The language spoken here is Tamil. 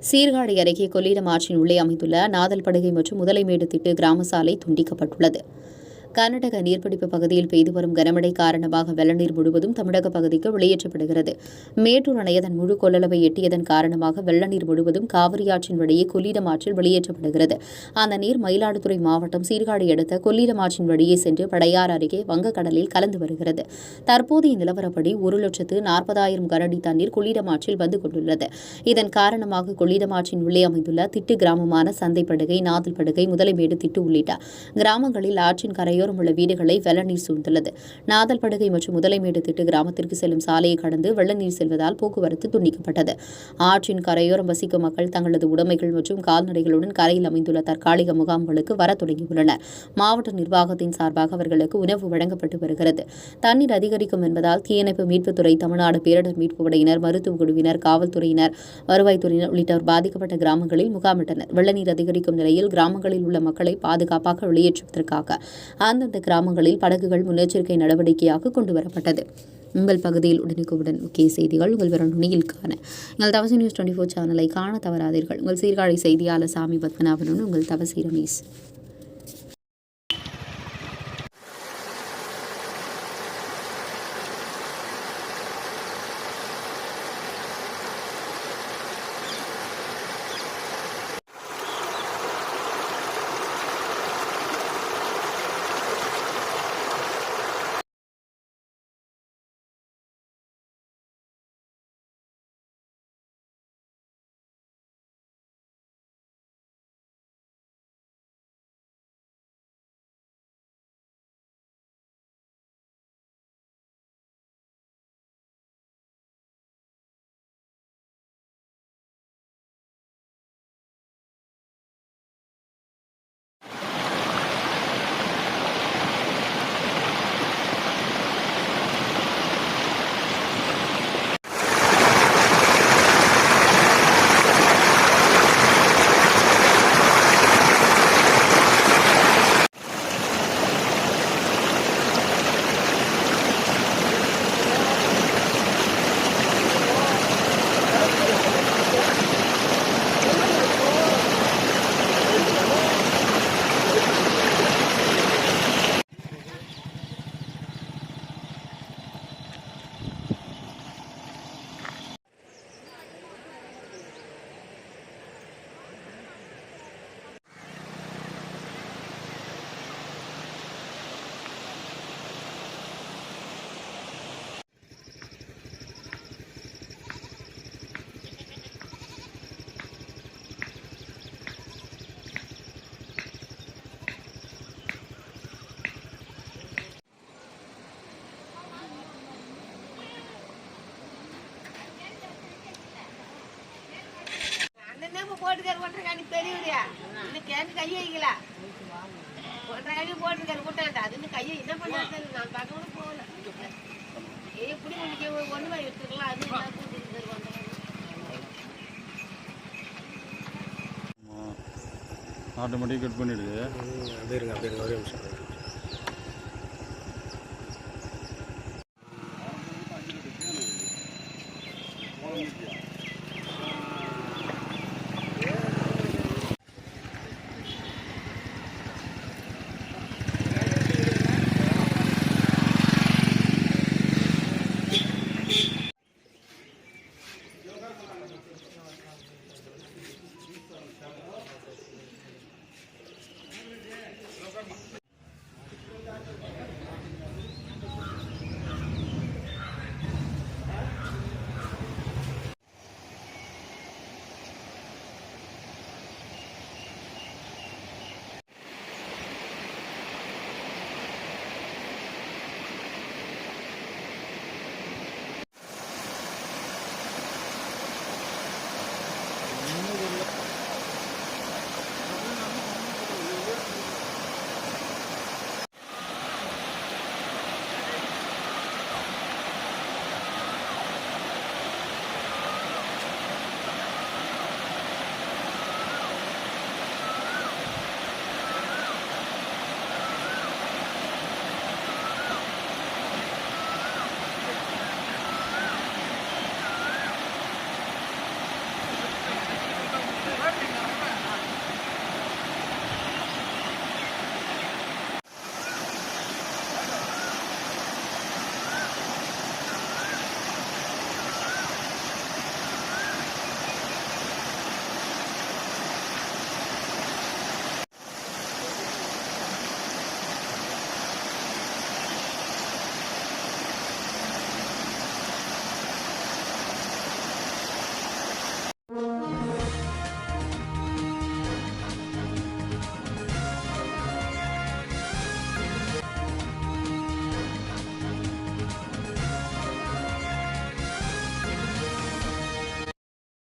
சீர்காழி அருகே கொள்ளிடம் ஆற்றின் உள்ளே அமைந்துள்ள நாதல்படுகை மற்றும் முதலைமேடு திட்டு கிராம சாலை துண்டிக்கப்பட்டுள்ளது. கர்நாடக நீர்பிடிப்பு பகுதியில் பெய்து வரும் கனமழை காரணமாக வெள்ளநீர் முழுவதும் தமிழக பகுதிக்கு வெளியேற்றப்படுகிறது. மேட்டூர் அணை அதன் முழு கொள்ளளவை எட்டியதன் காரணமாக வெள்ளநீர் முழுவதும் காவிரி ஆற்றின் வழியே கொள்ளிடம் ஆற்றில் வெளியேற்றப்படுகிறது. அந்த நீர் மயிலாடுதுறை மாவட்டம் சீர்காழி அடுத்த கொள்ளிடம் ஆற்றின் வழியே சென்று படையார் அருகே வங்கக்கடலில் கலந்து வருகிறது. தற்போதைய நிலவரப்படி 1,40,000 கனஅடி தண்ணீர் கொள்ளிடம் ஆற்றில் வந்து கொண்டுள்ளது. இதன் காரணமாக கொள்ளிடம் ஆற்றின் உள்ளே அமைந்துள்ள திட்டு கிராமமான சந்தைப்படுகை, நாதல்படுகை, முதலைமேடு திட்டு உள்ளிட்ட கிராமங்களில் ஆற்றின் கரையோரம் உள்ள வீடுகளை வெள்ளநீர் சூழ்ந்துள்ளது. நாதல்படுகை மற்றும் முதலைமேடு திட்டு கிராமத்திற்கு செல்லும் சாலையை கடந்து வெள்ளநீர் செல்வதால் போக்குவரத்து துண்டிக்கப்பட்டது. ஆற்றின் கரையோரம் வசிக்கும் மக்கள் தங்களது உடைமைகள் மற்றும் கால்நடைகளுடன் கரையில் அமைந்துள்ள தற்காலிக முகாம்களுக்கு வர தொடங்கியுள்ளனர். மாவட்ட நிர்வாகத்தின் சார்பாக அவர்களுக்கு உணவு வழங்கப்பட்டு வருகிறது. தண்ணீர் அதிகரிக்கும் என்பதால் தீயணைப்பு மீட்புத்துறை, தமிழ்நாடு பேரிடர் மீட்புப் படையினர், மருத்துவக் குழுவினர், காவல்துறையினர், வருவாய்த்துறையினர் உள்ளிட்டோர் பாதிக்கப்பட்ட கிராமங்களில் முகாமிட்டனர். வெள்ளநீர் அதிகரிக்கும் நிலையில் கிராமங்களில் உள்ள மக்களை பாதுகாப்பாக வெளியேற்றுவதற்காக அந்தந்த கிராமங்களில் படகுகள் முன்னெச்சரிக்கை நடவடிக்கையாக கொண்டுவரப்பட்டது. உங்கள் பகுதியில் உடனுக்குடன் முக்கிய செய்திகள் உங்கள் விரல் நுனியில் காண உங்கள் தவசி நியூஸ் 24 சேனலை காண தவறாதீர்கள். உங்கள் சீர்காழி செய்தியாளர் சாமி பத்மநாபனுடன் உங்கள் தவசி ரமேஷ். போட்டுக்காரு ஒன்றரை பெரியவரியா இன்னும் கேட்டு கையை வைக்கல. ஒன்றரை போட்டுருக்காரு கூட்டாண்டா அது இன்னும் கையை என்ன பண்ணுறது நான் பார்க்க கூட போகல. எப்படி உங்களுக்கு ஒன்று மாதிரி எடுத்துக்கலாம். அது என்ன கூட்டிருக்காரு ஆட்டோமேட்டிக் கட் பண்ணிடுது. அப்படியே இருங்க ஒரே நிமிஷம்.